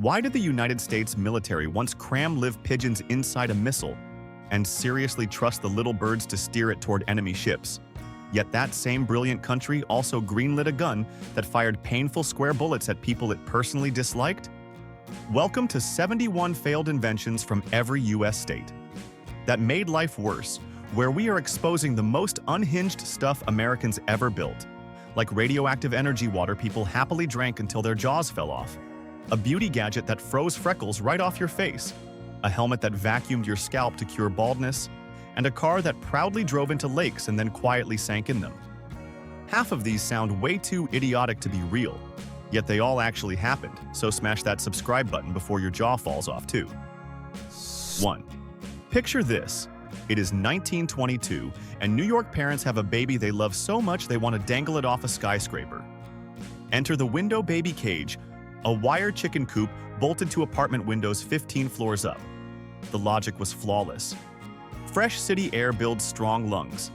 Why did the United States military once cram live pigeons inside a missile and seriously trust the little birds to steer it toward enemy ships? Yet that same brilliant country also greenlit a gun that fired painful square bullets at people it personally disliked? Welcome to 71 failed inventions from every US state that made life worse, where we are exposing the most unhinged stuff Americans ever built, like radioactive energy water people happily drank until their jaws fell off, a beauty gadget that froze freckles right off your face, a helmet that vacuumed your scalp to cure baldness, and a car that proudly drove into lakes and then quietly sank in them. Half of these sound way too idiotic to be real, yet they all actually happened, so smash that subscribe button before your jaw falls off too. 1. Picture this. It is 1922, and New York parents have a baby they love so much they want to dangle it off a skyscraper. Enter the window baby cage, a wire chicken coop bolted to apartment windows 15 floors up. The logic was flawless. Fresh city air builds strong lungs,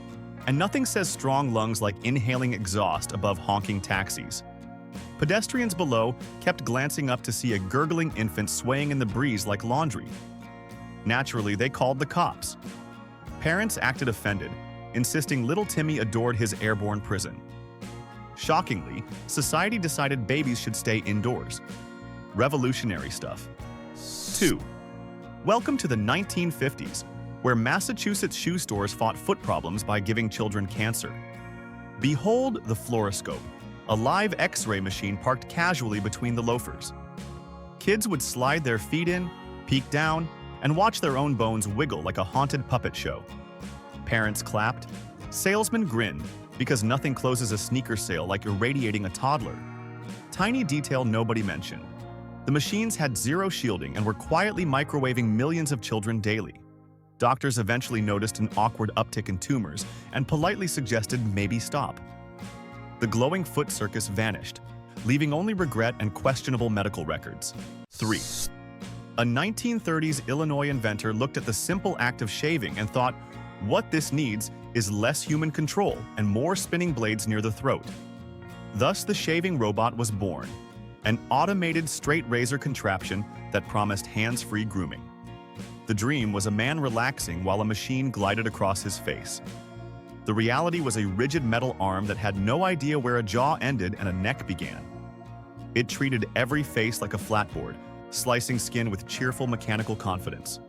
and nothing says strong lungs like inhaling exhaust above honking taxis. Pedestrians below kept glancing up to see a gurgling infant swaying in the breeze like laundry. Naturally, they called the cops. Parents acted offended, insisting little Timmy adored his airborne prison. Shockingly, society decided babies should stay indoors. Revolutionary stuff. 2. Welcome to the 1950s, where Massachusetts shoe stores fought foot problems by giving children cancer. Behold the fluoroscope, a live X-ray machine parked casually between the loafers. Kids would slide their feet in, peek down, and watch their own bones wiggle like a haunted puppet show. Parents clapped. Salesmen grinned, because nothing closes a sneaker sale like irradiating a toddler. Tiny detail nobody mentioned. The machines had zero shielding and were quietly microwaving millions of children daily. Doctors eventually noticed an awkward uptick in tumors and politely suggested maybe stop. The glowing foot circus vanished, leaving only regret and questionable medical records. 3. A 1930s Illinois inventor looked at the simple act of shaving and thought, what this needs is less human control and more spinning blades near the throat. Thus, the shaving robot was born, an automated straight razor contraption that promised hands-free grooming. The dream was a man relaxing while a machine glided across his face. The reality was a rigid metal arm that had no idea where a jaw ended and a neck began. It treated every face like a flatboard, slicing skin with cheerful mechanical confidence.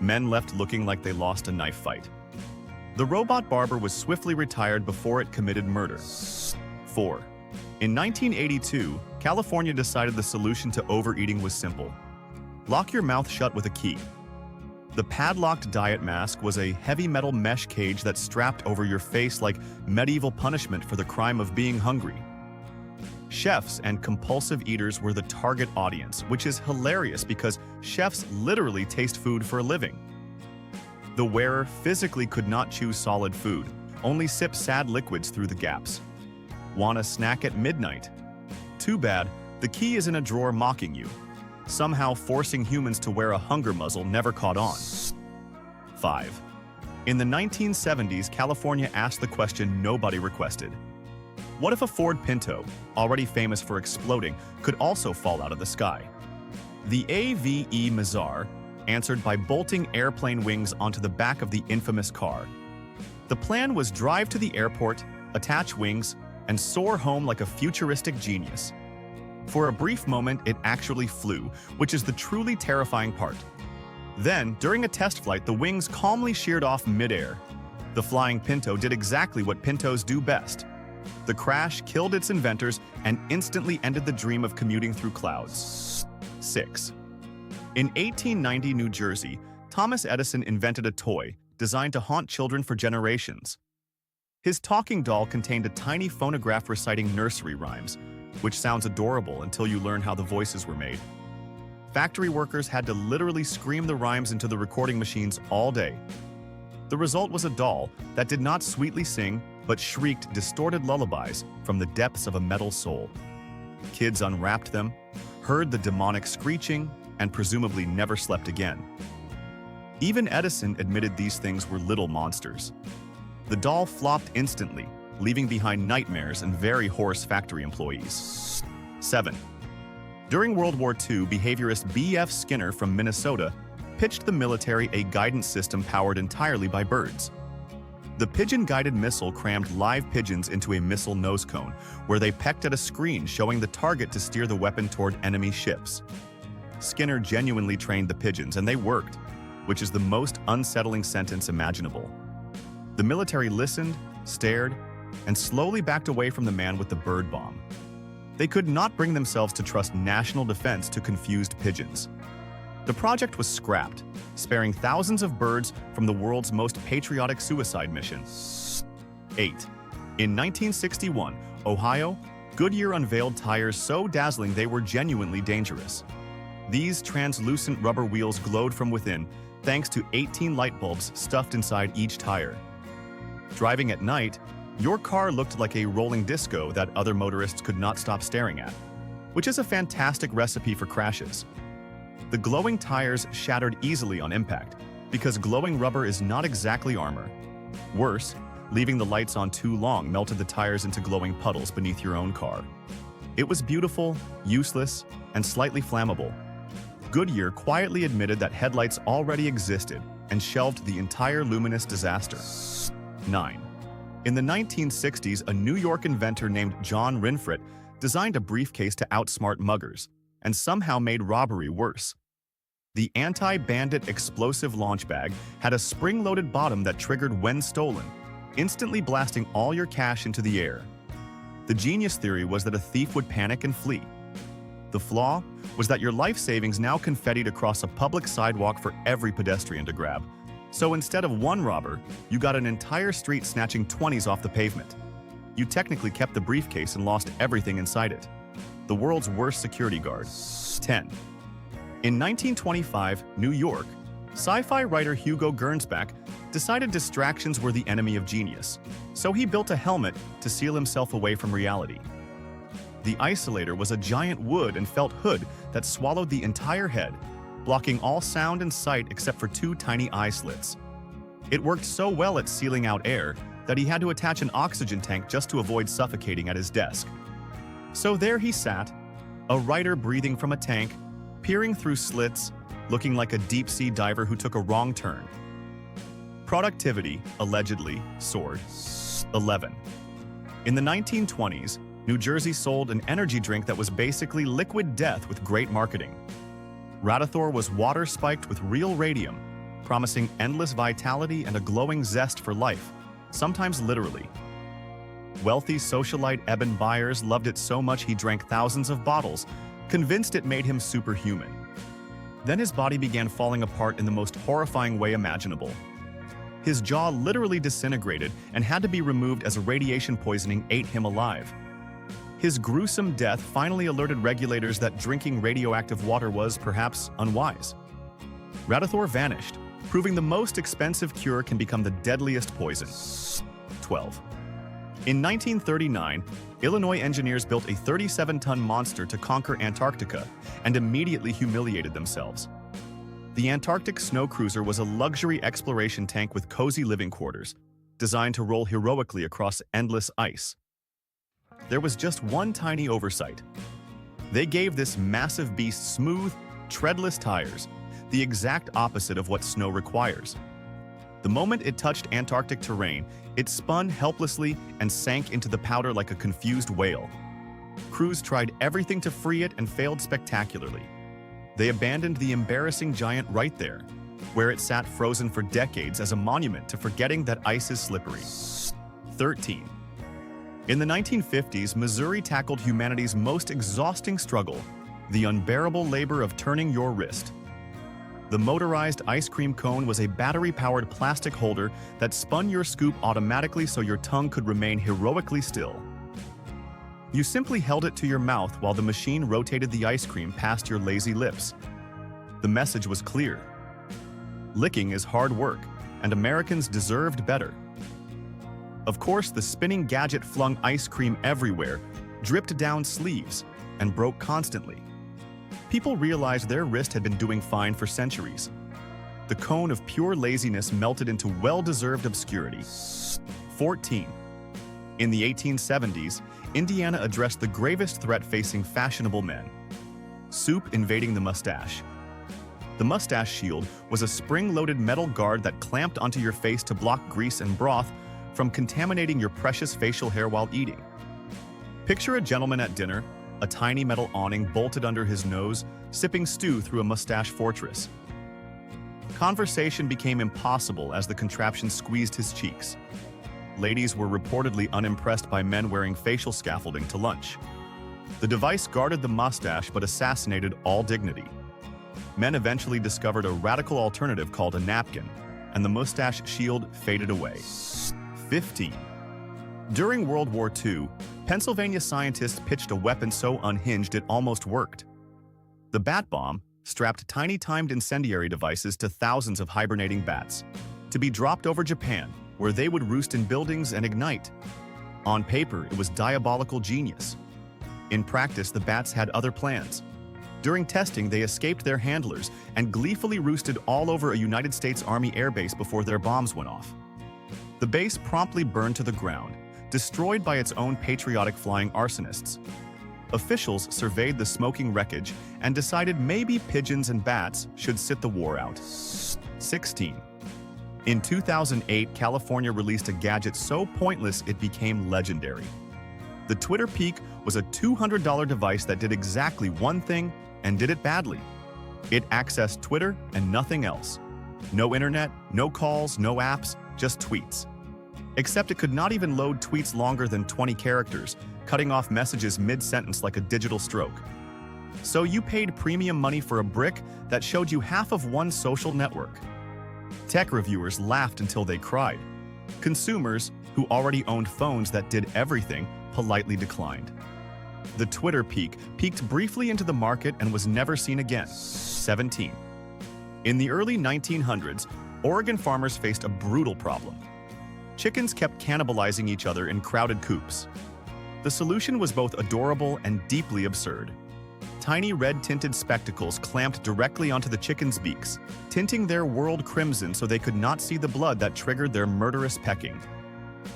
Men left looking like they lost a knife fight. The robot barber was swiftly retired before it committed murder. 4. In 1982, California decided the solution to overeating was simple. Lock your mouth shut with a key. The padlocked diet mask was a heavy metal mesh cage that strapped over your face like medieval punishment for the crime of being hungry. Chefs and compulsive eaters were the target audience, which is hilarious because chefs literally taste food for a living. The wearer physically could not chew solid food, only sip sad liquids through the gaps. Want a snack at midnight? Too bad, the key is in a drawer mocking you. Somehow forcing humans to wear a hunger muzzle never caught on. 5. In the 1970s, California asked the question nobody requested. What if a Ford Pinto, already famous for exploding, could also fall out of the sky? The AVE Mazar answered by bolting airplane wings onto the back of the infamous car. The plan was drive to the airport, attach wings, and soar home like a futuristic genius. For a brief moment, it actually flew, which is the truly terrifying part. Then, during a test flight, the wings calmly sheared off midair. The flying Pinto did exactly what Pintos do best. The crash killed its inventors and instantly ended the dream of commuting through clouds. 6. In 1890 New Jersey, Thomas Edison invented a toy designed to haunt children for generations. His talking doll contained a tiny phonograph reciting nursery rhymes, which sounds adorable until you learn how the voices were made. Factory workers had to literally scream the rhymes into the recording machines all day. The result was a doll that did not sweetly sing, but shrieked distorted lullabies from the depths of a metal soul. Kids unwrapped them, heard the demonic screeching, and presumably never slept again. Even Edison admitted these things were little monsters. The doll flopped instantly, leaving behind nightmares and very hoarse factory employees. 7. During World War II, behaviorist B.F. Skinner from Minnesota pitched the military a guidance system powered entirely by birds. The pigeon-guided missile crammed live pigeons into a missile nose cone, where they pecked at a screen showing the target to steer the weapon toward enemy ships. Skinner genuinely trained the pigeons, and they worked, which is the most unsettling sentence imaginable. The military listened, stared, and slowly backed away from the man with the bird bomb. They could not bring themselves to trust national defense to confused pigeons. The project was scrapped, sparing thousands of birds from the world's most patriotic suicide mission. 8. In 1961, Ohio, Goodyear unveiled tires so dazzling they were genuinely dangerous. These translucent rubber wheels glowed from within, thanks to 18 light bulbs stuffed inside each tire. Driving at night, your car looked like a rolling disco that other motorists could not stop staring at, which is a fantastic recipe for crashes. The glowing tires shattered easily on impact, because glowing rubber is not exactly armor. Worse, leaving the lights on too long melted the tires into glowing puddles beneath your own car. It was beautiful, useless, and slightly flammable. Goodyear quietly admitted that headlights already existed and shelved the entire luminous disaster. 9. In the 1960s, a New York inventor named John Rinfret designed a briefcase to outsmart muggers, and somehow made robbery worse. The anti-bandit explosive launch bag had a spring-loaded bottom that triggered when stolen, instantly blasting all your cash into the air. The genius theory was that a thief would panic and flee. The flaw was that your life savings now confettied across a public sidewalk for every pedestrian to grab. So instead of one robber, you got an entire street snatching 20s off the pavement. You technically kept the briefcase and lost everything inside it. The world's worst security guard. 10. In 1925, New York, sci-fi writer Hugo Gernsback decided distractions were the enemy of genius, so he built a helmet to seal himself away from reality. The isolator was a giant wood and felt hood that swallowed the entire head, blocking all sound and sight except for 2 tiny eye slits. It worked so well at sealing out air that he had to attach an oxygen tank just to avoid suffocating at his desk. So there he sat, a writer breathing from a tank, peering through slits, looking like a deep-sea diver who took a wrong turn. Productivity, allegedly, soared. 11. In the 1920s, New Jersey sold an energy drink that was basically liquid death with great marketing. Radithor was water-spiked with real radium, promising endless vitality and a glowing zest for life, sometimes literally. Wealthy socialite Eben Byers loved it so much he drank thousands of bottles, convinced it made him superhuman. Then his body began falling apart in the most horrifying way imaginable. His jaw literally disintegrated and had to be removed as radiation poisoning ate him alive. His gruesome death finally alerted regulators that drinking radioactive water was, perhaps, unwise. Radithor vanished, proving the most expensive cure can become the deadliest poison. 12. In 1939, Illinois engineers built a 37-ton monster to conquer Antarctica and immediately humiliated themselves. The Antarctic snow cruiser was a luxury exploration tank with cozy living quarters, designed to roll heroically across endless ice. There was just one tiny oversight. They gave this massive beast smooth, treadless tires, the exact opposite of what snow requires. The moment it touched Antarctic terrain, it spun helplessly and sank into the powder like a confused whale. Crews tried everything to free it and failed spectacularly. They abandoned the embarrassing giant right there, where it sat frozen for decades as a monument to forgetting that ice is slippery. 13. In the 1950s, Missouri tackled humanity's most exhausting struggle, the unbearable labor of turning your wrist. The motorized ice cream cone was a battery-powered plastic holder that spun your scoop automatically so your tongue could remain heroically still. You simply held it to your mouth while the machine rotated the ice cream past your lazy lips. The message was clear. Licking is hard work, and Americans deserved better. Of course, the spinning gadget flung ice cream everywhere, dripped down sleeves, and broke constantly. People realized their wrist had been doing fine for centuries. The cone of pure laziness melted into well-deserved obscurity. 14. In the 1870s, Indiana addressed the gravest threat facing fashionable men. Soup invading the mustache. The mustache shield was a spring-loaded metal guard that clamped onto your face to block grease and broth from contaminating your precious facial hair while eating. Picture a gentleman at dinner, a tiny metal awning bolted under his nose, sipping stew through a mustache fortress. Conversation became impossible as the contraption squeezed his cheeks. Ladies were reportedly unimpressed by men wearing facial scaffolding to lunch. The device guarded the mustache but assassinated all dignity. Men eventually discovered a radical alternative called a napkin, and the mustache shield faded away. 15. During World War II, Pennsylvania scientists pitched a weapon so unhinged it almost worked. The bat bomb strapped tiny timed incendiary devices to thousands of hibernating bats, to be dropped over Japan, where they would roost in buildings and ignite. On paper, it was diabolical genius. In practice, the bats had other plans. During testing, they escaped their handlers and gleefully roosted all over a United States Army airbase before their bombs went off. The base promptly burned to the ground, destroyed by its own patriotic flying arsonists. Officials surveyed the smoking wreckage and decided maybe pigeons and bats should sit the war out. 16. In 2008, California released a gadget so pointless it became legendary. The Twitter Peak was a $200 device that did exactly one thing and did it badly. It accessed Twitter and nothing else. No internet, no calls, no apps, just tweets. Except it could not even load tweets longer than 20 characters, cutting off messages mid-sentence like a digital stroke. So you paid premium money for a brick that showed you half of one social network. Tech reviewers laughed until they cried. Consumers, who already owned phones that did everything, politely declined. The Twitter Peak peaked briefly into the market and was never seen again. 17. In the early 1900s, Oregon farmers faced a brutal problem. Chickens kept cannibalizing each other in crowded coops. The solution was both adorable and deeply absurd. Tiny red-tinted spectacles clamped directly onto the chickens' beaks, tinting their world crimson so they could not see the blood that triggered their murderous pecking.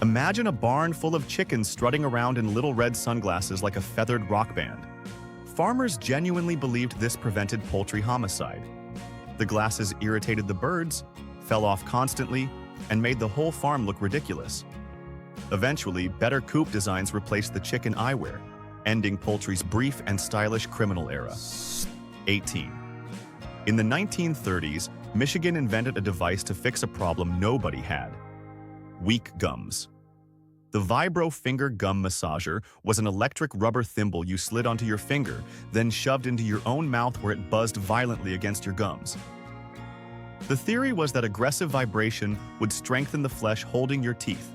Imagine a barn full of chickens strutting around in little red sunglasses like a feathered rock band. Farmers genuinely believed this prevented poultry homicide. The glasses irritated the birds, fell off constantly, and made the whole farm look ridiculous. Eventually, better coop designs replaced the chicken eyewear, ending poultry's brief and stylish criminal era. 18. In the 1930s, Michigan invented a device to fix a problem nobody had: weak gums. The Vibro Finger Gum Massager was an electric rubber thimble you slid onto your finger, then shoved into your own mouth where it buzzed violently against your gums. The theory was that aggressive vibration would strengthen the flesh holding your teeth.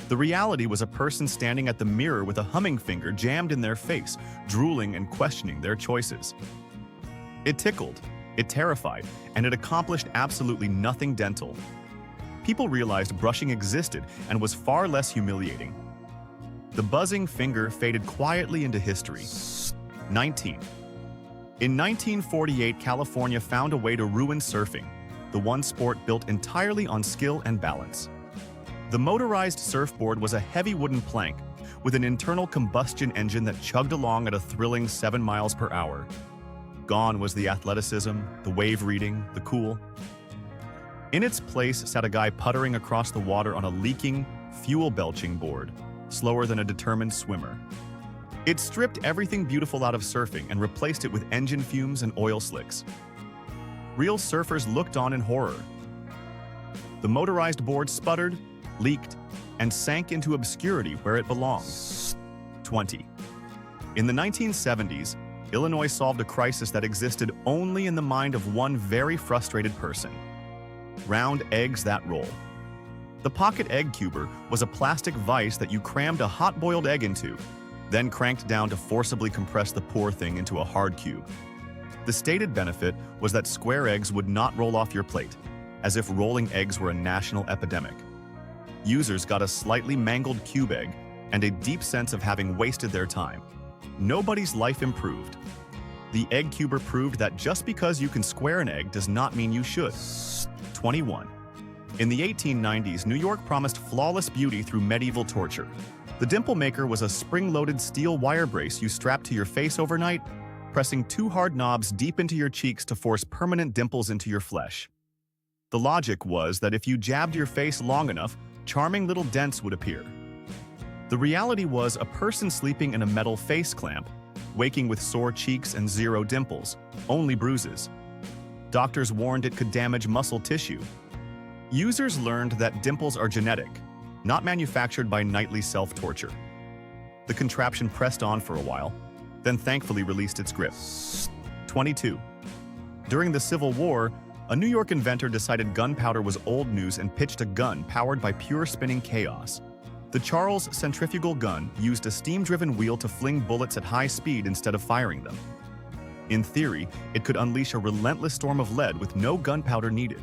The reality was a person standing at the mirror with a humming finger jammed in their face, drooling and questioning their choices. It tickled, it terrified, and it accomplished absolutely nothing dental. People realized brushing existed and was far less humiliating. The buzzing finger faded quietly into history. 19. In 1948, California found a way to ruin surfing, the one sport built entirely on skill and balance. The motorized surfboard was a heavy wooden plank with an internal combustion engine that chugged along at a thrilling 7 miles per hour. Gone was the athleticism, the wave reading, the cool. In its place sat a guy puttering across the water on a leaking, fuel-belching board, slower than a determined swimmer. It stripped everything beautiful out of surfing and replaced it with engine fumes and oil slicks. Real surfers looked on in horror. The motorized board sputtered, leaked, and sank into obscurity where it belonged. 20. In the 1970s, Illinois solved a crisis that existed only in the mind of one very frustrated person: round eggs that roll. The pocket egg cuber was a plastic vise that you crammed a hot-boiled egg into, then cranked down to forcibly compress the poor thing into a hard cube. The stated benefit was that square eggs would not roll off your plate, as if rolling eggs were a national epidemic. Users got a slightly mangled cube egg and a deep sense of having wasted their time. Nobody's life improved. The egg cuber proved that just because you can square an egg does not mean you should. 21. In the 1890s, New York promised flawless beauty through medieval torture. The dimple maker was a spring-loaded steel wire brace you strapped to your face overnight, pressing two hard knobs deep into your cheeks to force permanent dimples into your flesh. The logic was that if you jabbed your face long enough, charming little dents would appear. The reality was a person sleeping in a metal face clamp, waking with sore cheeks and zero dimples, only bruises. Doctors warned it could damage muscle tissue. Users learned that dimples are genetic, not manufactured by nightly self-torture. The contraption pressed on for a while, then thankfully released its grip. 22. During the Civil War, a New York inventor decided gunpowder was old news and pitched a gun powered by pure spinning chaos. The Charles centrifugal gun used a steam-driven wheel to fling bullets at high speed instead of firing them. In theory, it could unleash a relentless storm of lead with no gunpowder needed.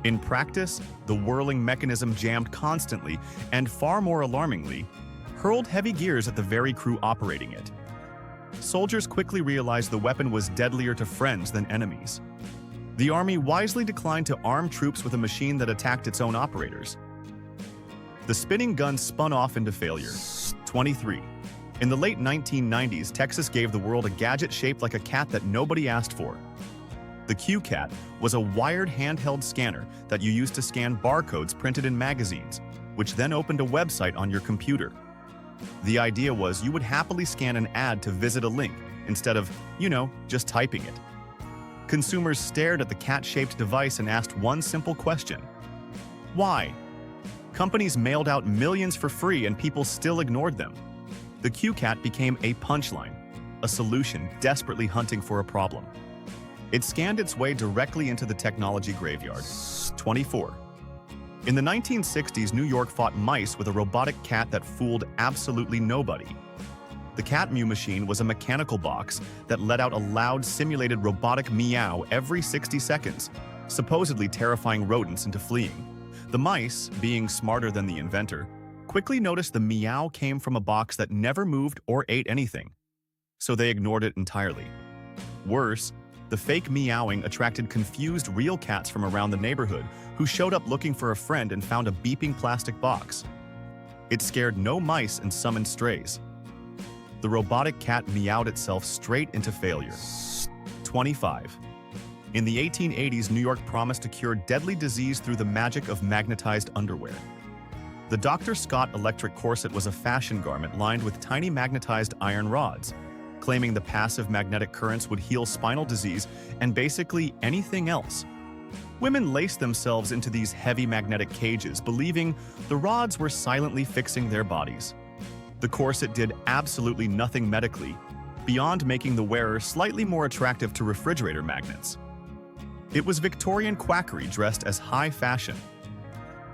In practice, the whirling mechanism jammed constantly and, far more alarmingly, hurled heavy gears at the very crew operating it. Soldiers quickly realized the weapon was deadlier to friends than enemies. The army wisely declined to arm troops with a machine that attacked its own operators. The spinning gun spun off into failure. 23. In the late 1990s, Texas gave the world a gadget shaped like a cat that nobody asked for. The Q-Cat was a wired handheld scanner that you used to scan barcodes printed in magazines, which then opened a website on your computer. The idea was you would happily scan an ad to visit a link instead of, just typing it. Consumers stared at the cat-shaped device and asked one simple question: why? Companies mailed out millions for free and people still ignored them. The Q-Cat became a punchline, a solution desperately hunting for a problem. It scanned its way directly into the technology graveyard. 24. In the 1960s, New York fought mice with a robotic cat that fooled absolutely nobody. The Cat Mew machine was a mechanical box that let out a loud, simulated robotic meow every 60 seconds, supposedly terrifying rodents into fleeing. The mice, being smarter than the inventor, quickly noticed the meow came from a box that never moved or ate anything, so they ignored it entirely. Worse, the fake meowing attracted confused real cats from around the neighborhood who showed up looking for a friend and found a beeping plastic box. It scared no mice and summoned strays. The robotic cat meowed itself straight into failure. 25. In the 1880s, New York promised to cure deadly disease through the magic of magnetized underwear. The Dr. Scott electric corset was a fashion garment lined with tiny magnetized iron rods, claiming the passive magnetic currents would heal spinal disease and basically anything else. Women laced themselves into these heavy magnetic cages, believing the rods were silently fixing their bodies. The corset did absolutely nothing medically, beyond making the wearer slightly more attractive to refrigerator magnets. It was Victorian quackery dressed as high fashion.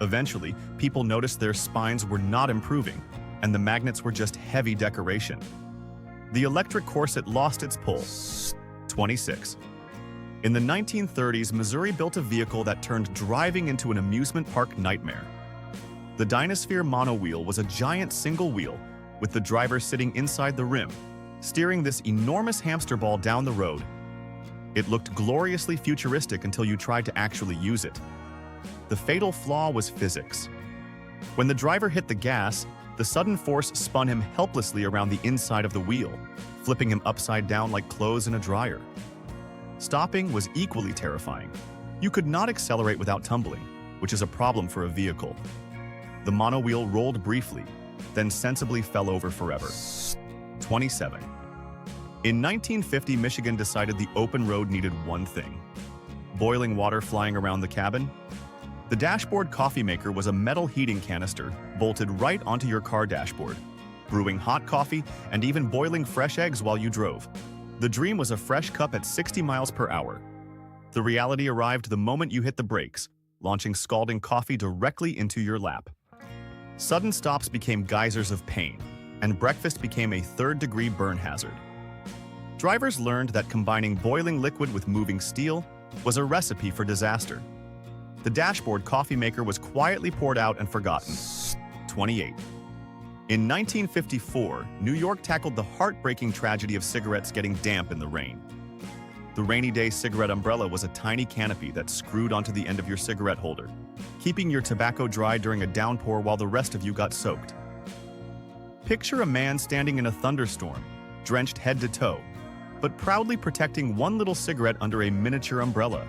Eventually, people noticed their spines were not improving, and the magnets were just heavy decoration. The electric corset lost its pull. 26. In the 1930s, Missouri built a vehicle that turned driving into an amusement park nightmare. The Dynasphere monowheel was a giant single wheel, with the driver sitting inside the rim, steering this enormous hamster ball down the road. It looked gloriously futuristic until you tried to actually use it. The fatal flaw was physics. When the driver hit the gas, the sudden force spun him helplessly around the inside of the wheel, flipping him upside down like clothes in a dryer. Stopping was equally terrifying. You could not accelerate without tumbling, which is a problem for a vehicle. The monowheel rolled briefly, then sensibly fell over forever. 27. In 1950, Michigan decided the open road needed one thing: boiling water flying around the cabin. The dashboard coffee maker was a metal heating canister bolted right onto your car dashboard, brewing hot coffee and even boiling fresh eggs while you drove. The dream was a fresh cup at 60 miles per hour. The reality arrived the moment you hit the brakes, launching scalding coffee directly into your lap. Sudden stops became geysers of pain, and breakfast became a third-degree burn hazard. Drivers learned that combining boiling liquid with moving steel was a recipe for disaster. The dashboard coffee maker was quietly poured out and forgotten. 28. In 1954, New York tackled the heartbreaking tragedy of cigarettes getting damp in the rain. The rainy day cigarette umbrella was a tiny canopy that screwed onto the end of your cigarette holder, keeping your tobacco dry during a downpour while the rest of you got soaked. Picture a man standing in a thunderstorm, drenched head to toe, but proudly protecting one little cigarette under a miniature umbrella.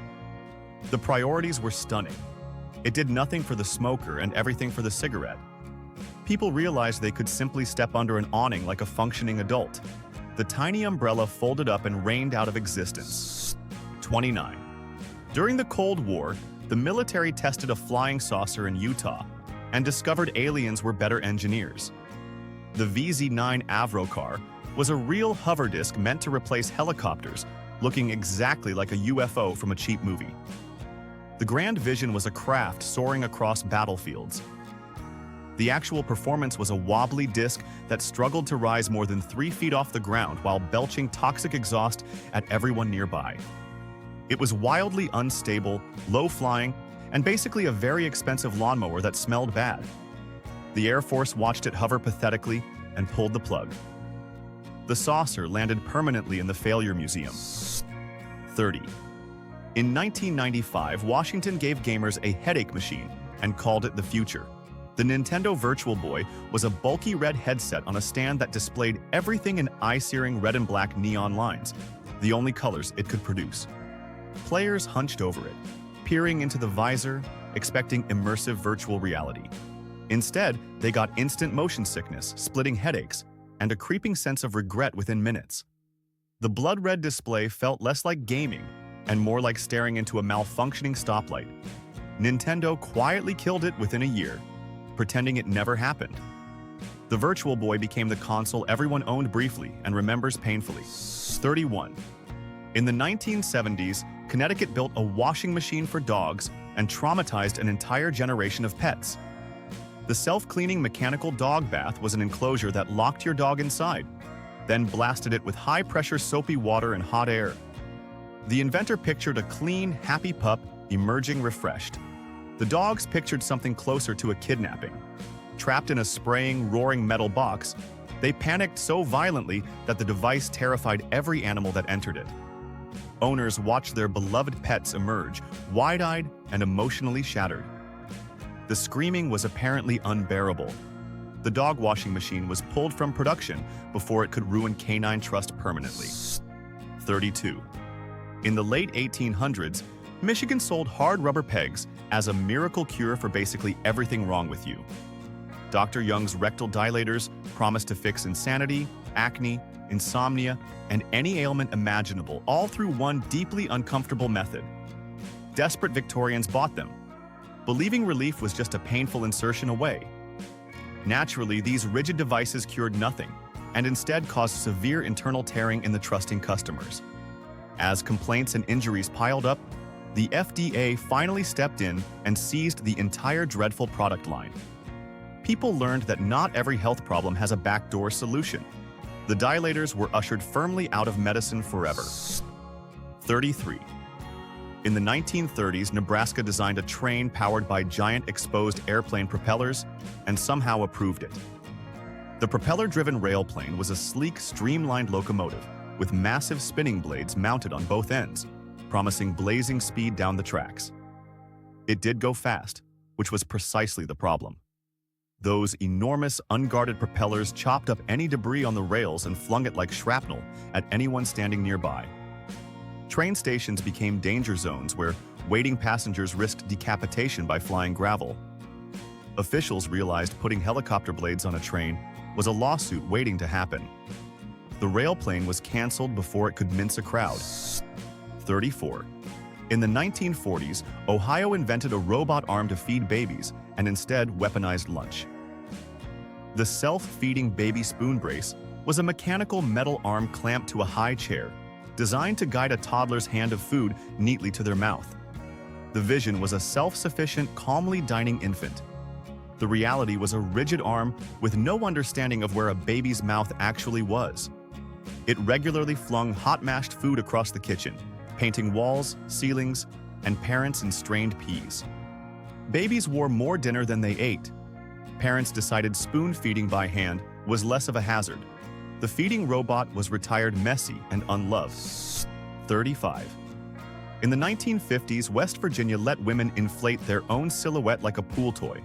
The priorities were stunning. It did nothing for the smoker and everything for the cigarette. People realized they could simply step under an awning like a functioning adult. The tiny umbrella folded up and rained out of existence. 29. During the Cold War, the military tested a flying saucer in Utah and discovered aliens were better engineers. The VZ-9 Avrocar was a real hover disc meant to replace helicopters, looking exactly like a UFO from a cheap movie. The Grand Vision was a craft soaring across battlefields. The actual performance was a wobbly disc that struggled to rise more than 3 feet off the ground while belching toxic exhaust at everyone nearby. It was wildly unstable, low-flying, and basically a very expensive lawnmower that smelled bad. The Air Force watched it hover pathetically and pulled the plug. The saucer landed permanently in the Failure Museum. 30. In 1995, Washington gave gamers a headache machine and called it the future. The Nintendo Virtual Boy was a bulky red headset on a stand that displayed everything in eye-searing red and black neon lines, the only colors it could produce. Players hunched over it, peering into the visor, expecting immersive virtual reality. Instead, they got instant motion sickness, splitting headaches, and a creeping sense of regret within minutes. The blood-red display felt less like gaming and more like staring into a malfunctioning stoplight. Nintendo quietly killed it within a year, pretending it never happened. The Virtual Boy became the console everyone owned briefly and remembers painfully. 31. In the 1970s, Connecticut built a washing machine for dogs and traumatized an entire generation of pets. The self-cleaning mechanical dog bath was an enclosure that locked your dog inside, then blasted it with high-pressure soapy water and hot air. The inventor pictured a clean, happy pup emerging refreshed. The dogs pictured something closer to a kidnapping. Trapped in a spraying, roaring metal box, they panicked so violently that the device terrified every animal that entered it. Owners watched their beloved pets emerge, wide-eyed and emotionally shattered. The screaming was apparently unbearable. The dog washing machine was pulled from production before it could ruin canine trust permanently. 32. In the late 1800s, Michigan sold hard rubber pegs as a miracle cure for basically everything wrong with you. Dr. Young's rectal dilators promised to fix insanity, acne, insomnia, and any ailment imaginable, all through one deeply uncomfortable method. Desperate Victorians bought them, believing relief was just a painful insertion away. Naturally, these rigid devices cured nothing, and instead caused severe internal tearing in the trusting customers. As complaints and injuries piled up, the FDA finally stepped in and seized the entire dreadful product line. People learned that not every health problem has a backdoor solution. The dilators were ushered firmly out of medicine forever. 33. In the 1930s, Nebraska designed a train powered by giant exposed airplane propellers and somehow approved it. The propeller-driven railplane was a sleek, streamlined locomotive with massive spinning blades mounted on both ends, promising blazing speed down the tracks. It did go fast, which was precisely the problem. Those enormous, unguarded propellers chopped up any debris on the rails and flung it like shrapnel at anyone standing nearby. Train stations became danger zones where waiting passengers risked decapitation by flying gravel. Officials realized putting helicopter blades on a train was a lawsuit waiting to happen. The railplane was canceled before it could mince a crowd. 34. In the 1940s, Ohio invented a robot arm to feed babies and instead weaponized lunch. The self-feeding baby spoon brace was a mechanical metal arm clamped to a high chair, designed to guide a toddler's hand of food neatly to their mouth. The vision was a self-sufficient, calmly dining infant. The reality was a rigid arm with no understanding of where a baby's mouth actually was. It regularly flung hot mashed food across the kitchen, painting walls, ceilings, and parents in strained peas. Babies wore more dinner than they ate. Parents decided spoon-feeding by hand was less of a hazard. The feeding robot was retired messy and unloved. 35. In the 1950s, West Virginia let women inflate their own silhouette like a pool toy.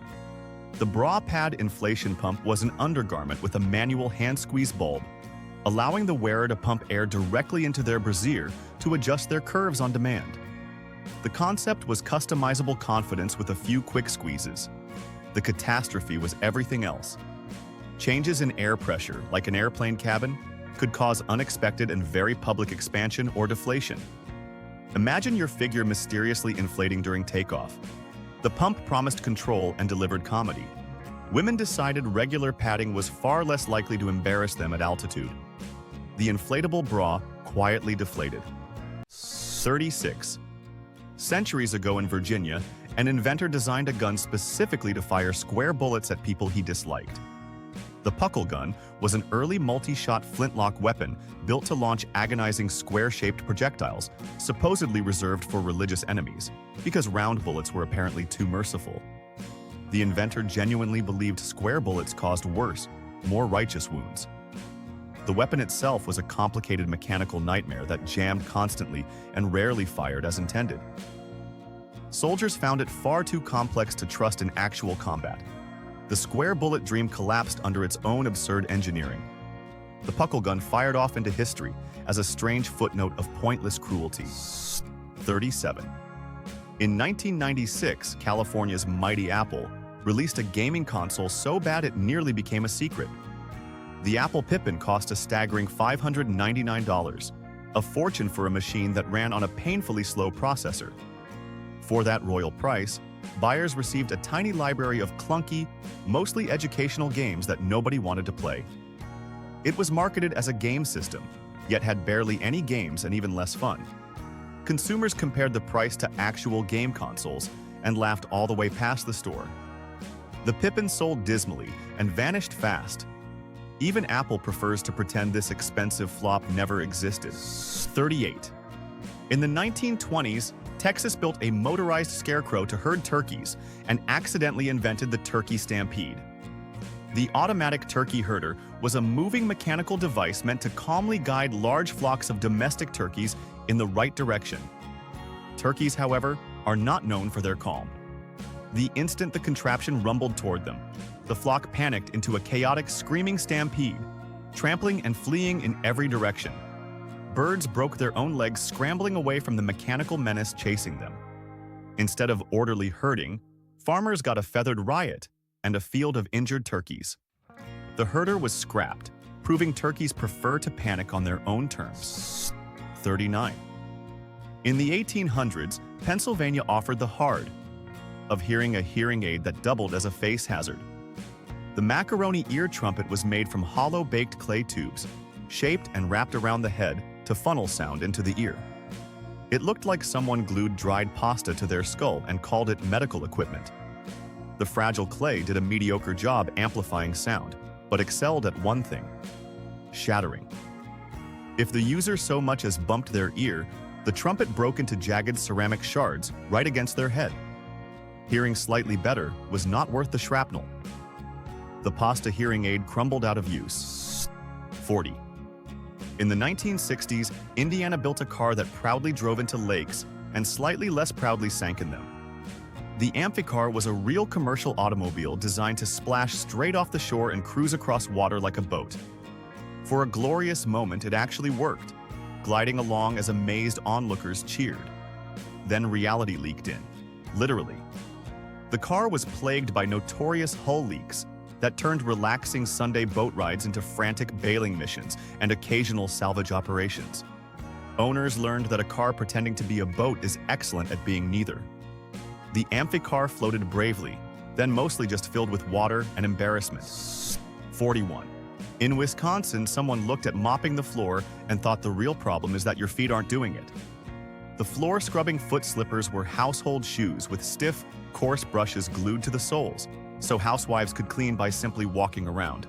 The bra pad inflation pump was an undergarment with a manual hand-squeeze bulb. allowing the wearer to pump air directly into their brassiere to adjust their curves on demand. The concept was customizable confidence with a few quick squeezes. The catastrophe was everything else. Changes in air pressure, like an airplane cabin, could cause unexpected and very public expansion or deflation. Imagine your figure mysteriously inflating during takeoff. The pump promised control and delivered comedy. Women decided regular padding was far less likely to embarrass them at altitude. The inflatable bra quietly deflated. 36. Centuries ago in Virginia, an inventor designed a gun specifically to fire square bullets at people he disliked. The puckle gun was an early multi-shot flintlock weapon built to launch agonizing square-shaped projectiles, supposedly reserved for religious enemies, because round bullets were apparently too merciful. The inventor genuinely believed square bullets caused worse, more righteous wounds. The weapon itself was a complicated mechanical nightmare that jammed constantly and rarely fired as intended. Soldiers found it far too complex to trust in actual combat. The square bullet dream collapsed under its own absurd engineering. The puckle gun fired off into history as a strange footnote of pointless cruelty. 37. In 1996, California's mighty Apple released a gaming console so bad it nearly became a secret. The Apple Pippin cost a staggering $599, a fortune for a machine that ran on a painfully slow processor. For that royal price, buyers received a tiny library of clunky, mostly educational games that nobody wanted to play. It was marketed as a game system, yet had barely any games and even less fun. Consumers compared the price to actual game consoles and laughed all the way past the store. The Pippin sold dismally and vanished fast. Even Apple prefers to pretend this expensive flop never existed. 38. In the 1920s, Texas built a motorized scarecrow to herd turkeys and accidentally invented the turkey stampede. The automatic turkey herder was a moving mechanical device meant to calmly guide large flocks of domestic turkeys in the right direction. Turkeys, however, are not known for their calm. The instant the contraption rumbled toward them, the flock panicked into a chaotic screaming stampede, trampling and fleeing in every direction. Birds broke their own legs scrambling away from the mechanical menace chasing them. Instead of orderly herding, farmers got a feathered riot and a field of injured turkeys. The herder was scrapped, proving turkeys prefer to panic on their own terms. 39. In the 1800s, Pennsylvania offered the hard of hearing a hearing aid that doubled as a face hazard. The macaroni ear trumpet was made from hollow baked clay tubes, shaped and wrapped around the head to funnel sound into the ear. It looked like someone glued dried pasta to their skull and called it medical equipment. The fragile clay did a mediocre job amplifying sound, but excelled at one thing: shattering. If the user so much as bumped their ear, the trumpet broke into jagged ceramic shards right against their head. Hearing slightly better was not worth the shrapnel. The pasta hearing aid crumbled out of use. 40. In the 1960s, Indiana built a car that proudly drove into lakes and slightly less proudly sank in them. The Amphicar was a real commercial automobile designed to splash straight off the shore and cruise across water like a boat. For a glorious moment, it actually worked, gliding along as amazed onlookers cheered. Then reality leaked in, literally. The car was plagued by notorious hull leaks that turned relaxing Sunday boat rides into frantic bailing missions and occasional salvage operations. Owners learned that a car pretending to be a boat is excellent at being neither. The Amphicar floated bravely, then mostly just filled with water and embarrassment. 41. In Wisconsin, someone looked at mopping the floor and thought the real problem is that your feet aren't doing it. The floor-scrubbing foot slippers were household shoes with stiff, coarse brushes glued to the soles, so housewives could clean by simply walking around.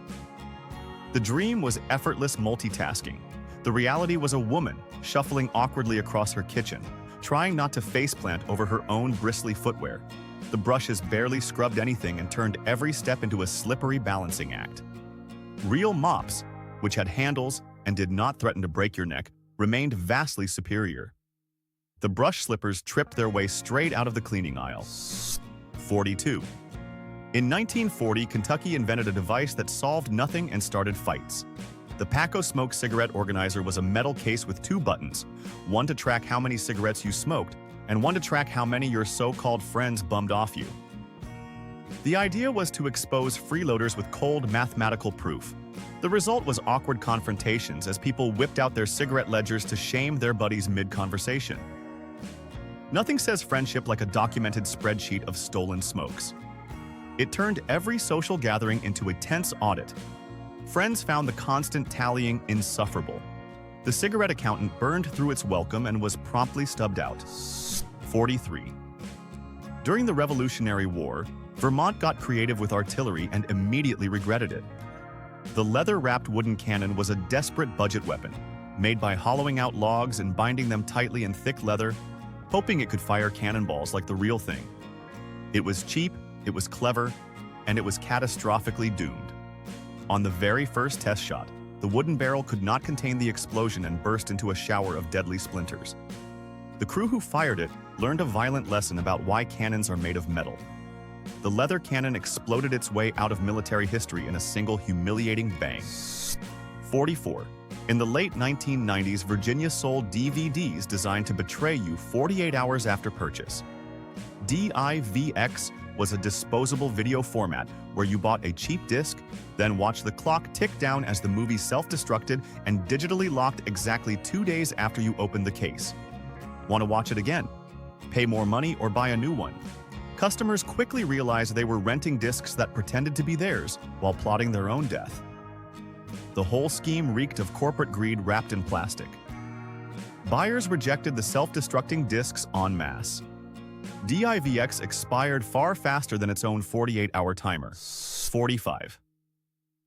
The dream was effortless multitasking. The reality was a woman shuffling awkwardly across her kitchen, trying not to faceplant over her own bristly footwear. The brushes barely scrubbed anything and turned every step into a slippery balancing act. Real mops, which had handles and did not threaten to break your neck, remained vastly superior. The brush slippers tripped their way straight out of the cleaning aisle. 42. In 1940, Kentucky invented a device that solved nothing and started fights. The Paco Smoke cigarette organizer was a metal case with two buttons, one to track how many cigarettes you smoked, and one to track how many your so-called friends bummed off you. The idea was to expose freeloaders with cold mathematical proof. The result was awkward confrontations as people whipped out their cigarette ledgers to shame their buddies mid-conversation. Nothing says friendship like a documented spreadsheet of stolen smokes. It turned every social gathering into a tense audit. Friends found the constant tallying insufferable. The cigarette accountant burned through its welcome and was promptly stubbed out. 43. During the Revolutionary War, Vermont got creative with artillery and immediately regretted it. The leather-wrapped wooden cannon was a desperate budget weapon, made by hollowing out logs and binding them tightly in thick leather, hoping it could fire cannonballs like the real thing. It was cheap, it was clever, and it was catastrophically doomed. On the very first test shot, the wooden barrel could not contain the explosion and burst into a shower of deadly splinters. The crew who fired it learned a violent lesson about why cannons are made of metal. The leather cannon exploded its way out of military history in a single humiliating bang. 44. In the late 1990s, Virginia sold DVDs designed to betray you 48 hours after purchase. DIVX was a disposable video format where you bought a cheap disc, then watched the clock tick down as the movie self-destructed and digitally locked exactly 2 days after you opened the case. Want to watch it again? Pay more money or buy a new one. Customers quickly realized they were renting discs that pretended to be theirs while plotting their own death. The whole scheme reeked of corporate greed wrapped in plastic. Buyers rejected the self-destructing discs en masse. DIVX expired far faster than its own 48-hour timer. 45.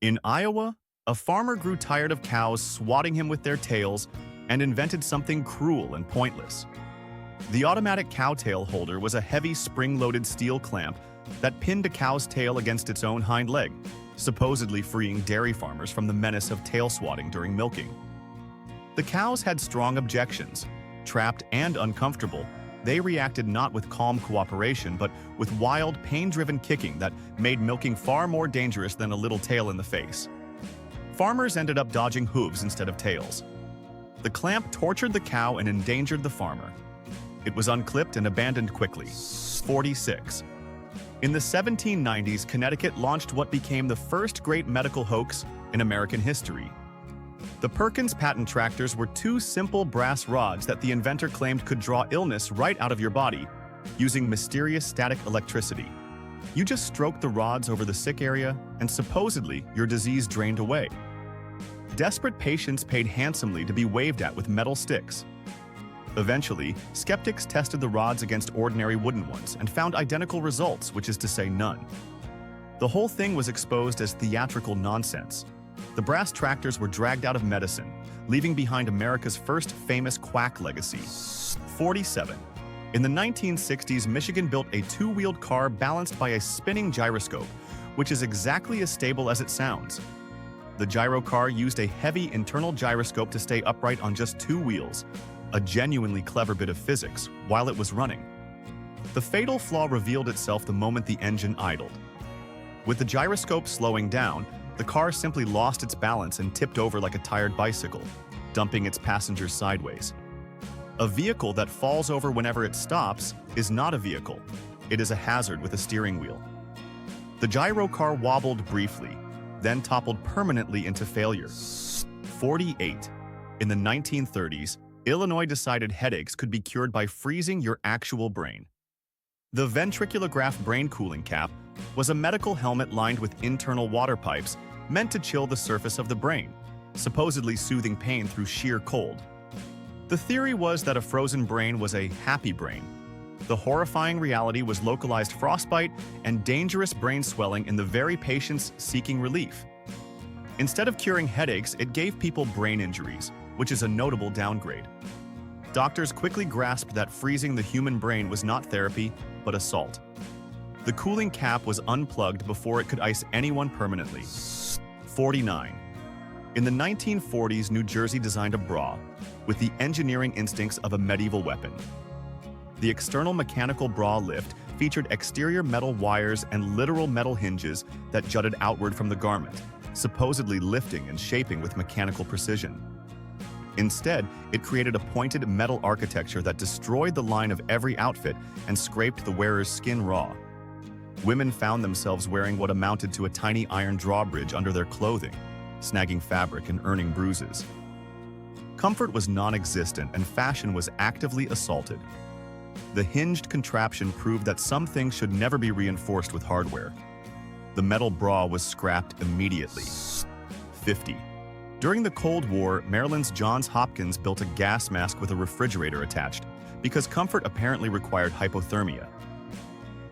In Iowa, a farmer grew tired of cows swatting him with their tails and invented something cruel and pointless. The automatic cow tail holder was a heavy spring-loaded steel clamp that pinned a cow's tail against its own hind leg, supposedly freeing dairy farmers from the menace of tail swatting during milking. The cows had strong objections. Trapped and uncomfortable, they reacted not with calm cooperation, but with wild, pain-driven kicking that made milking far more dangerous than a little tail in the face. Farmers ended up dodging hooves instead of tails. The clamp tortured the cow and endangered the farmer. It was unclipped and abandoned quickly. 46. In the 1790s, Connecticut launched what became the first great medical hoax in American history. The Perkins patent tractors were two simple brass rods that the inventor claimed could draw illness right out of your body, using mysterious static electricity. You just stroked the rods over the sick area, and supposedly your disease drained away. Desperate patients paid handsomely to be waved at with metal sticks. Eventually, skeptics tested the rods against ordinary wooden ones and found identical results, which is to say none. The whole thing was exposed as theatrical nonsense. The brass tractors were dragged out of medicine, leaving behind America's first famous quack legacy. 47. In the 1960s, Michigan built a two-wheeled car balanced by a spinning gyroscope, which is exactly as stable as it sounds. The gyro car used a heavy internal gyroscope to stay upright on just two wheels, a genuinely clever bit of physics, while it was running. The fatal flaw revealed itself the moment the engine idled. With the gyroscope slowing down, the car simply lost its balance and tipped over like a tired bicycle, dumping its passengers sideways. A vehicle that falls over whenever it stops is not a vehicle. It is a hazard with a steering wheel. The gyro car wobbled briefly, then toppled permanently into failure. 48. In the 1930s, Illinois decided headaches could be cured by freezing your actual brain. The ventriculograph brain cooling cap was a medical helmet lined with internal water pipes meant to chill the surface of the brain, supposedly soothing pain through sheer cold. The theory was that a frozen brain was a happy brain. The horrifying reality was localized frostbite and dangerous brain swelling in the very patients seeking relief. Instead of curing headaches, it gave people brain injuries, which is a notable downgrade. Doctors quickly grasped that freezing the human brain was not therapy, but assault. The cooling cap was unplugged before it could ice anyone permanently. 49. In the 1940s, New Jersey designed a bra with the engineering instincts of a medieval weapon. The external mechanical bra lift featured exterior metal wires and literal metal hinges that jutted outward from the garment, supposedly lifting and shaping with mechanical precision. Instead, it created a pointed metal architecture that destroyed the line of every outfit and scraped the wearer's skin raw. Women found themselves wearing what amounted to a tiny iron drawbridge under their clothing, snagging fabric and earning bruises. Comfort was non-existent and fashion was actively assaulted. The hinged contraption proved that some things should never be reinforced with hardware. The metal bra was scrapped immediately. 50. During the Cold War, Maryland's Johns Hopkins built a gas mask with a refrigerator attached because comfort apparently required hypothermia.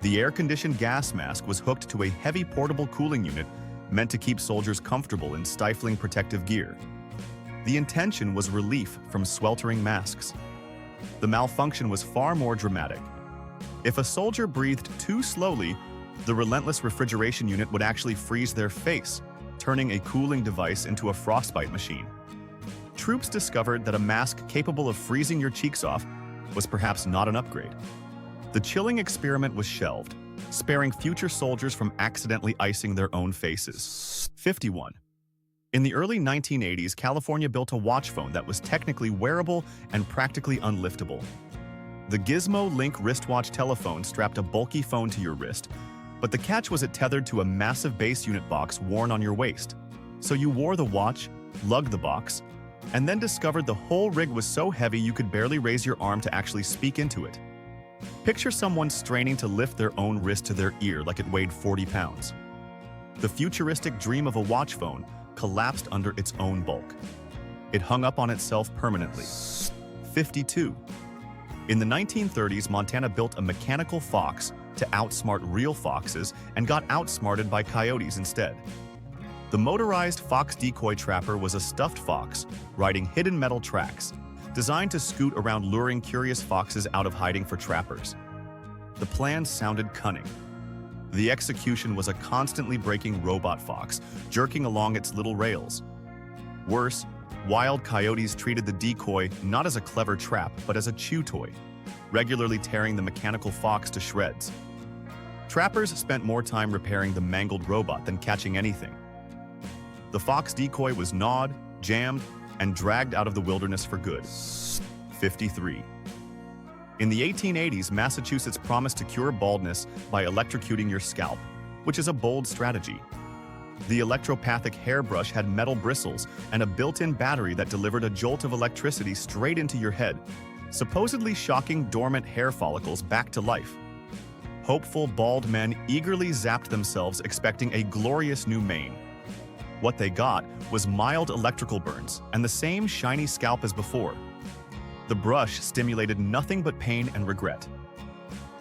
The air-conditioned gas mask was hooked to a heavy portable cooling unit meant to keep soldiers comfortable in stifling protective gear. The intention was relief from sweltering masks. The malfunction was far more dramatic. If a soldier breathed too slowly, the relentless refrigeration unit would actually freeze their face, turning a cooling device into a frostbite machine. Troops discovered that a mask capable of freezing your cheeks off was perhaps not an upgrade. The chilling experiment was shelved, sparing future soldiers from accidentally icing their own faces. 51. In the early 1980s, California built a watch phone that was technically wearable and practically unliftable. The Gizmo Link wristwatch telephone strapped a bulky phone to your wrist, but the catch was it tethered to a massive base unit box worn on your waist. So you wore the watch, lugged the box, and then discovered the whole rig was so heavy you could barely raise your arm to actually speak into it. Picture someone straining to lift their own wrist to their ear like it weighed 40 pounds. The futuristic dream of a watch phone collapsed under its own bulk. It hung up on itself permanently. 52. In the 1930s, Montana built a mechanical fox to outsmart real foxes and got outsmarted by coyotes instead. The motorized fox decoy trapper was a stuffed fox riding hidden metal tracks, designed to scoot around luring curious foxes out of hiding for trappers. The plan sounded cunning. The execution was a constantly breaking robot fox, jerking along its little rails. Worse, wild coyotes treated the decoy not as a clever trap, but as a chew toy, regularly tearing the mechanical fox to shreds. Trappers spent more time repairing the mangled robot than catching anything. The fox decoy was gnawed, jammed, and dragged out of the wilderness for good. 53. In the 1880s, Massachusetts promised to cure baldness by electrocuting your scalp, which is a bold strategy. The electropathic hairbrush had metal bristles and a built-in battery that delivered a jolt of electricity straight into your head, supposedly shocking dormant hair follicles back to life. Hopeful bald men eagerly zapped themselves expecting a glorious new mane. What they got was mild electrical burns and the same shiny scalp as before. The brush stimulated nothing but pain and regret.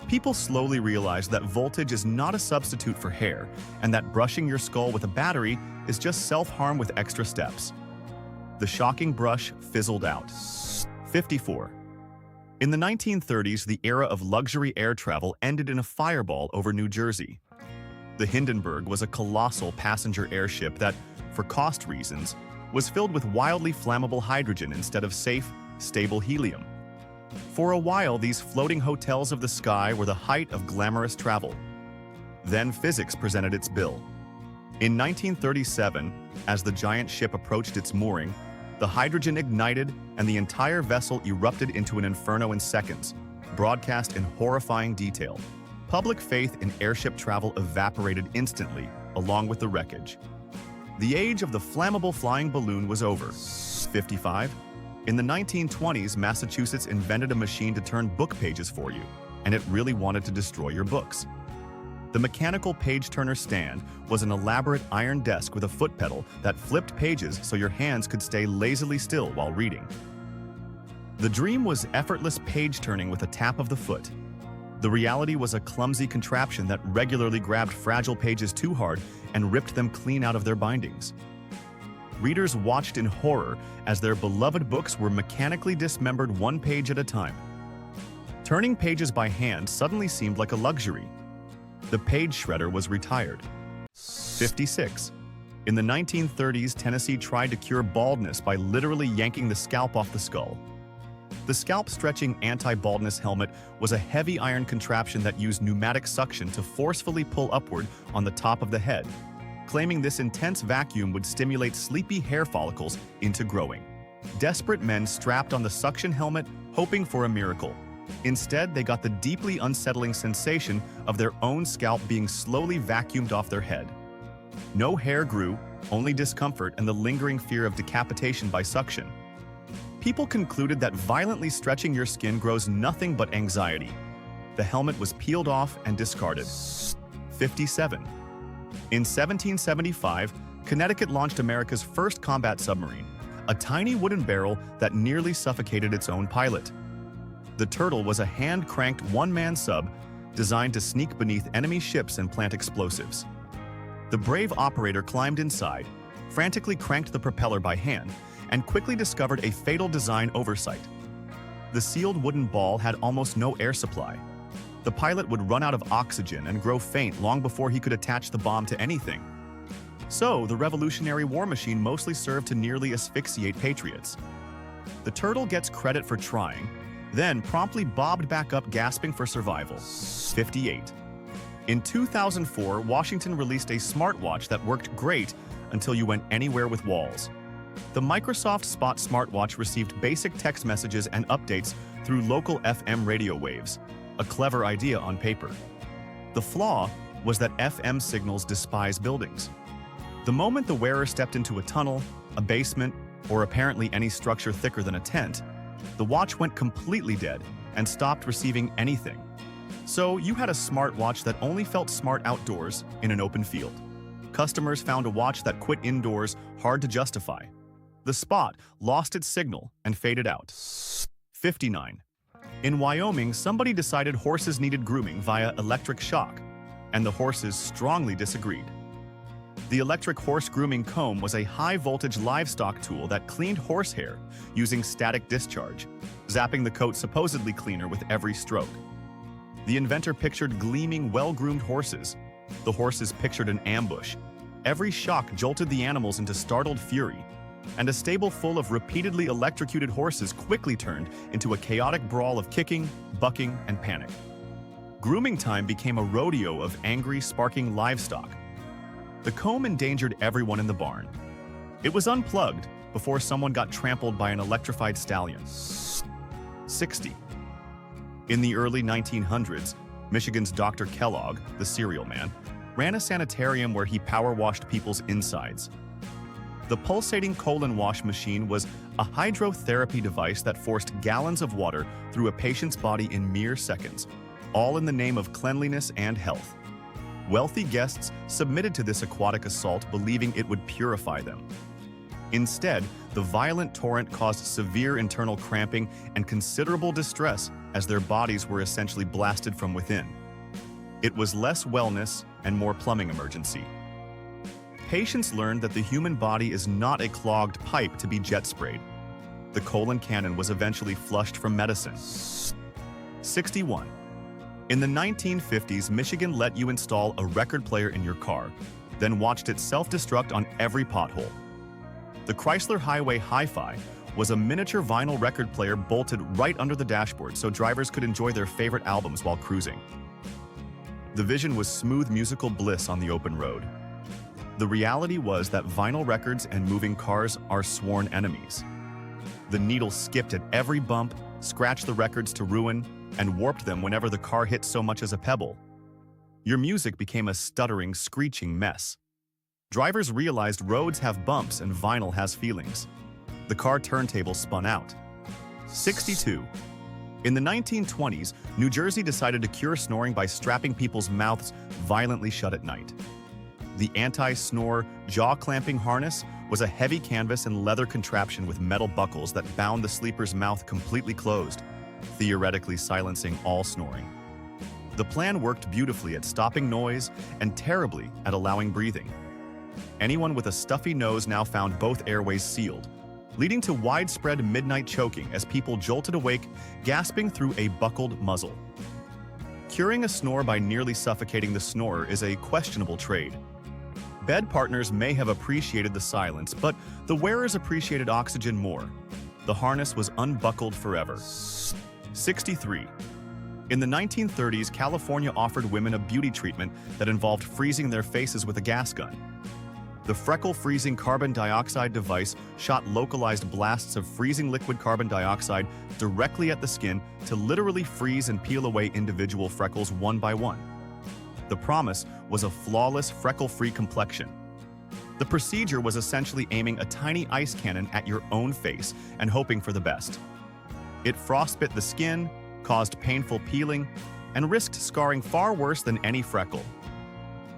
People slowly realized that voltage is not a substitute for hair, and that brushing your skull with a battery is just self-harm with extra steps. The shocking brush fizzled out. 54. In the 1930s, the era of luxury air travel ended in a fireball over New Jersey. The Hindenburg was a colossal passenger airship that, for cost reasons, was filled with wildly flammable hydrogen instead of safe, stable helium. For a while, these floating hotels of the sky were the height of glamorous travel. Then physics presented its bill. In 1937, as the giant ship approached its mooring, the hydrogen ignited and the entire vessel erupted into an inferno in seconds, broadcast in horrifying detail. Public faith in airship travel evaporated instantly, along with the wreckage. The age of the flammable flying balloon was over. 55. In the 1920s, Massachusetts invented a machine to turn book pages for you, and it really wanted to destroy your books. The mechanical page-turner stand was an elaborate iron desk with a foot pedal that flipped pages so your hands could stay lazily still while reading. The dream was effortless page-turning with a tap of the foot. The reality was a clumsy contraption that regularly grabbed fragile pages too hard and ripped them clean out of their bindings. Readers watched in horror as their beloved books were mechanically dismembered one page at a time. Turning pages by hand suddenly seemed like a luxury. The page shredder was retired. 56. In the 1930s, Tennessee tried to cure baldness by literally yanking the scalp off the skull. The scalp-stretching anti-baldness helmet was a heavy iron contraption that used pneumatic suction to forcefully pull upward on the top of the head, claiming this intense vacuum would stimulate sleepy hair follicles into growing. Desperate men strapped on the suction helmet, hoping for a miracle. Instead, they got the deeply unsettling sensation of their own scalp being slowly vacuumed off their head. No hair grew, only discomfort and the lingering fear of decapitation by suction. People concluded that violently stretching your skin grows nothing but anxiety. The helmet was peeled off and discarded. 57. In 1775, Connecticut launched America's first combat submarine, a tiny wooden barrel that nearly suffocated its own pilot. The Turtle was a hand-cranked one-man sub designed to sneak beneath enemy ships and plant explosives. The brave operator climbed inside, frantically cranked the propeller by hand, and quickly discovered a fatal design oversight. The sealed wooden ball had almost no air supply. The pilot would run out of oxygen and grow faint long before he could attach the bomb to anything. So, the Revolutionary War machine mostly served to nearly asphyxiate patriots. The Turtle gets credit for trying, then promptly bobbed back up gasping for survival. 58. In 2004, Washington released a smartwatch that worked great until you went anywhere with walls. The Microsoft Spot smartwatch received basic text messages and updates through local FM radio waves, a clever idea on paper. The flaw was that FM signals despise buildings. The moment the wearer stepped into a tunnel, a basement, or apparently any structure thicker than a tent, the watch went completely dead and stopped receiving anything. So you had a smartwatch that only felt smart outdoors in an open field. Customers found a watch that quit indoors hard to justify. The Spot lost its signal and faded out. 59. In Wyoming, somebody decided horses needed grooming via electric shock, and the horses strongly disagreed. The electric horse grooming comb was a high-voltage livestock tool that cleaned horsehair using static discharge, zapping the coat supposedly cleaner with every stroke. The inventor pictured gleaming, well-groomed horses. The horses pictured an ambush. Every shock jolted the animals into startled fury, and a stable full of repeatedly electrocuted horses quickly turned into a chaotic brawl of kicking, bucking, and panic. Grooming time became a rodeo of angry, sparking livestock. The comb endangered everyone in the barn. It was unplugged before someone got trampled by an electrified stallion. 60. In the early 1900s, Michigan's Dr. Kellogg, the cereal man, ran a sanitarium where he power-washed people's insides. The pulsating colon wash machine was a hydrotherapy device that forced gallons of water through a patient's body in mere seconds, all in the name of cleanliness and health. Wealthy guests submitted to this aquatic assault believing it would purify them. Instead, the violent torrent caused severe internal cramping and considerable distress as their bodies were essentially blasted from within. It was less wellness and more plumbing emergency. Patients learned that the human body is not a clogged pipe to be jet sprayed. The colon cannon was eventually flushed from medicine. 61. In the 1950s, Michigan let you install a record player in your car, then watched it self-destruct on every pothole. The Chrysler Highway Hi-Fi was a miniature vinyl record player bolted right under the dashboard so drivers could enjoy their favorite albums while cruising. The vision was smooth musical bliss on the open road. The reality was that vinyl records and moving cars are sworn enemies. The needle skipped at every bump, scratched the records to ruin, and warped them whenever the car hit so much as a pebble. Your music became a stuttering, screeching mess. Drivers realized roads have bumps and vinyl has feelings. The car turntable spun out. 62. In the 1920s, New Jersey decided to cure snoring by strapping people's mouths violently shut at night. The anti-snore jaw-clamping harness was a heavy canvas and leather contraption with metal buckles that bound the sleeper's mouth completely closed, theoretically silencing all snoring. The plan worked beautifully at stopping noise and terribly at allowing breathing. Anyone with a stuffy nose now found both airways sealed, leading to widespread midnight choking as people jolted awake, gasping through a buckled muzzle. Curing a snore by nearly suffocating the snorer is a questionable trade. Bed partners may have appreciated the silence, but the wearers appreciated oxygen more. The harness was unbuckled forever. 63. In the 1930s, California offered women a beauty treatment that involved freezing their faces with a gas gun. The freckle-freezing carbon dioxide device shot localized blasts of freezing liquid carbon dioxide directly at the skin to literally freeze and peel away individual freckles one by one. The promise was a flawless, freckle-free complexion. The procedure was essentially aiming a tiny ice cannon at your own face and hoping for the best. It frostbit the skin, caused painful peeling, and risked scarring far worse than any freckle.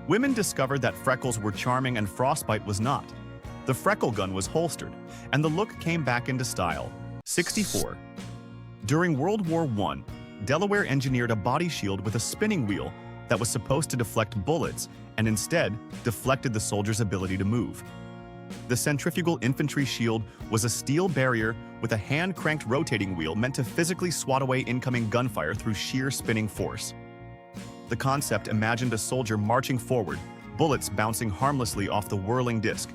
Women discovered that freckles were charming and frostbite was not. The freckle gun was holstered, and the look came back into style. 64. During World War I, Delaware engineered a body shield with a spinning wheel that was supposed to deflect bullets and instead deflected the soldier's ability to move. The centrifugal infantry shield was a steel barrier with a hand-cranked rotating wheel meant to physically swat away incoming gunfire through sheer spinning force. The concept imagined a soldier marching forward, bullets bouncing harmlessly off the whirling disc.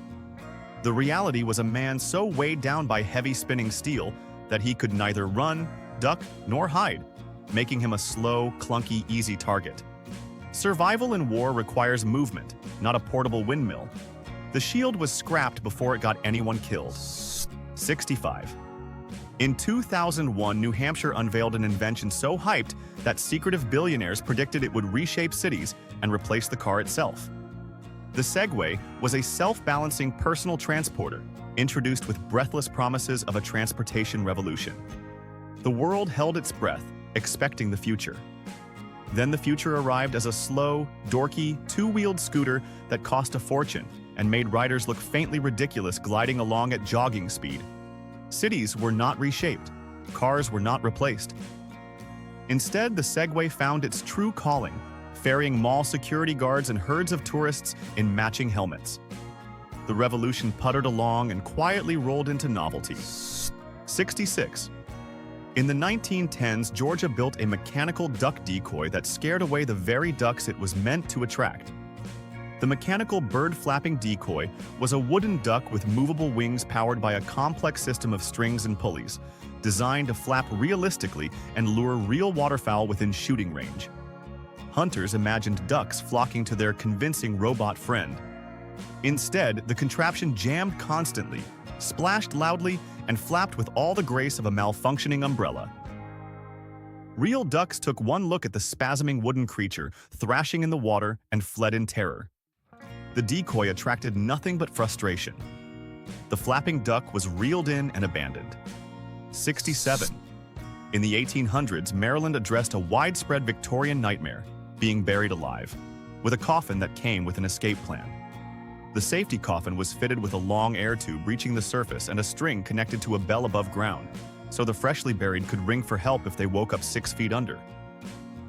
The reality was a man so weighed down by heavy spinning steel that he could neither run, duck, nor hide, making him a slow, clunky, easy target. Survival in war requires movement, not a portable windmill. The shield was scrapped before it got anyone killed. 65. In 2001, New Hampshire unveiled an invention so hyped that secretive billionaires predicted it would reshape cities and replace the car itself. The Segway was a self-balancing personal transporter, introduced with breathless promises of a transportation revolution. The world held its breath, expecting the future. Then the future arrived as a slow, dorky, two-wheeled scooter that cost a fortune and made riders look faintly ridiculous gliding along at jogging speed. Cities were not reshaped. Cars were not replaced. Instead, the Segway found its true calling, ferrying mall security guards and herds of tourists in matching helmets. The revolution puttered along and quietly rolled into novelty. 66. In the 1910s, Georgia built a mechanical duck decoy that scared away the very ducks it was meant to attract. The mechanical bird-flapping decoy was a wooden duck with movable wings powered by a complex system of strings and pulleys, designed to flap realistically and lure real waterfowl within shooting range. Hunters imagined ducks flocking to their convincing robot friend. Instead, the contraption jammed constantly, splashed loudly, and flapped with all the grace of a malfunctioning umbrella. Real ducks took one look at the spasming wooden creature thrashing in the water and fled in terror. The decoy attracted nothing but frustration. The flapping duck was reeled in and abandoned. 67. In the 1800s, Maryland addressed a widespread Victorian nightmare, being buried alive, with a coffin that came with an escape plan. The safety coffin was fitted with a long air tube reaching the surface and a string connected to a bell above ground, so the freshly buried could ring for help if they woke up 6 feet under.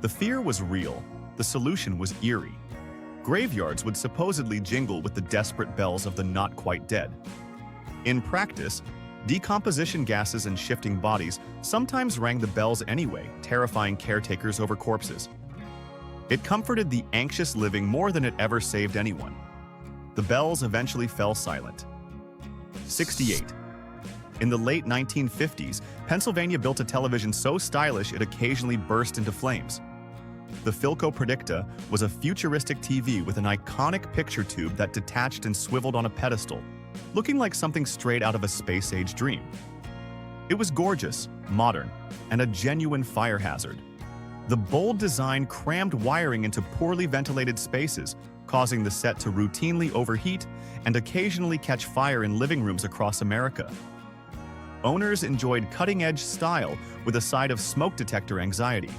The fear was real. The solution was eerie. Graveyards would supposedly jingle with the desperate bells of the not-quite-dead. In practice, decomposition gases and shifting bodies sometimes rang the bells anyway, terrifying caretakers over corpses. It comforted the anxious living more than it ever saved anyone. The bells eventually fell silent. 68. In the late 1950s, Pennsylvania built a television so stylish it occasionally burst into flames. The Philco Predicta was a futuristic TV with an iconic picture tube that detached and swiveled on a pedestal, looking like something straight out of a space-age dream. It was gorgeous, modern, and a genuine fire hazard. The bold design crammed wiring into poorly ventilated spaces, causing the set to routinely overheat and occasionally catch fire in living rooms across America. Owners enjoyed cutting-edge style with a side of smoke detector anxiety.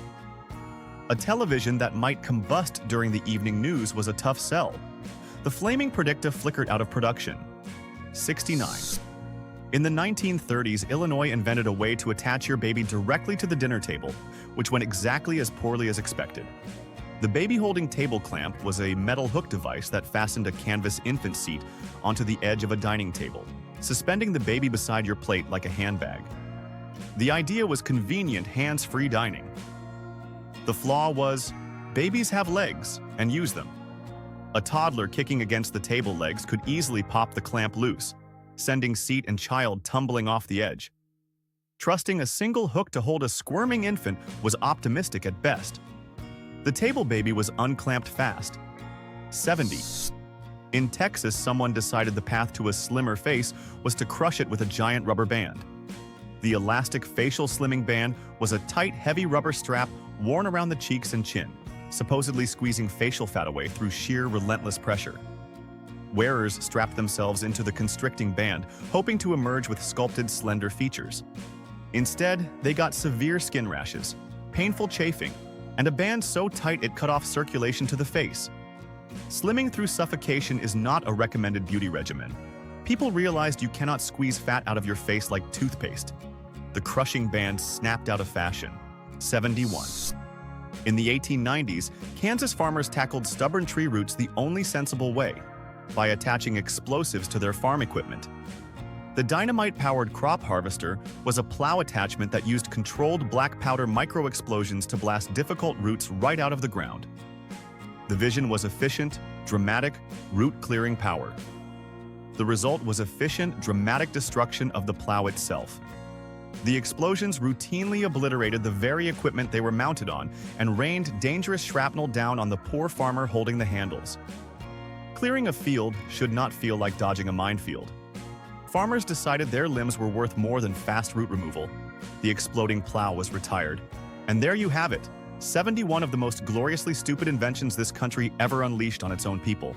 A television that might combust during the evening news was a tough sell. The flaming Predicta flickered out of production. 69. In the 1930s, Illinois invented a way to attach your baby directly to the dinner table, which went exactly as poorly as expected. The baby-holding table clamp was a metal hook device that fastened a canvas infant seat onto the edge of a dining table, suspending the baby beside your plate like a handbag. The idea was convenient, hands-free dining. The flaw was, babies have legs, and use them. A toddler kicking against the table legs could easily pop the clamp loose, sending seat and child tumbling off the edge. Trusting a single hook to hold a squirming infant was optimistic at best. The table baby was unclamped fast. 70. In Texas, someone decided the path to a slimmer face was to crush it with a giant rubber band. The elastic facial slimming band was a tight, heavy rubber strap worn around the cheeks and chin, supposedly squeezing facial fat away through sheer, relentless pressure. Wearers strapped themselves into the constricting band, hoping to emerge with sculpted, slender features. Instead, they got severe skin rashes, painful chafing, and a band so tight it cut off circulation to the face. Slimming through suffocation is not a recommended beauty regimen. People realized you cannot squeeze fat out of your face like toothpaste. The crushing band snapped out of fashion. 71. In the 1890s, Kansas farmers tackled stubborn tree roots the only sensible way, by attaching explosives to their farm equipment. The dynamite-powered crop harvester was a plow attachment that used controlled black powder micro-explosions to blast difficult roots right out of the ground. The vision was efficient, dramatic, root-clearing power. The result was efficient, dramatic destruction of the plow itself. The explosions routinely obliterated the very equipment they were mounted on and rained dangerous shrapnel down on the poor farmer holding the handles. Clearing a field should not feel like dodging a minefield. Farmers decided their limbs were worth more than fast root removal. The exploding plow was retired. And there you have it, 71 of the most gloriously stupid inventions this country ever unleashed on its own people.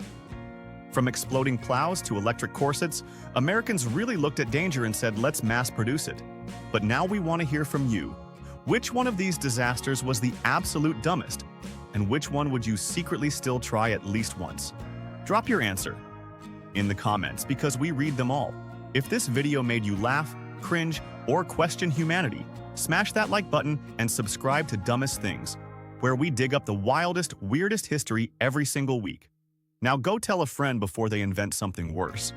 From exploding plows to electric corsets, Americans really looked at danger and said, let's mass produce it. But now we want to hear from you. Which one of these disasters was the absolute dumbest? And which one would you secretly still try at least once? Drop your answer in the comments because we read them all. If this video made you laugh, cringe, or question humanity, smash that like button and subscribe to Dumbest Things, where we dig up the wildest, weirdest history every single week. Now go tell a friend before they invent something worse.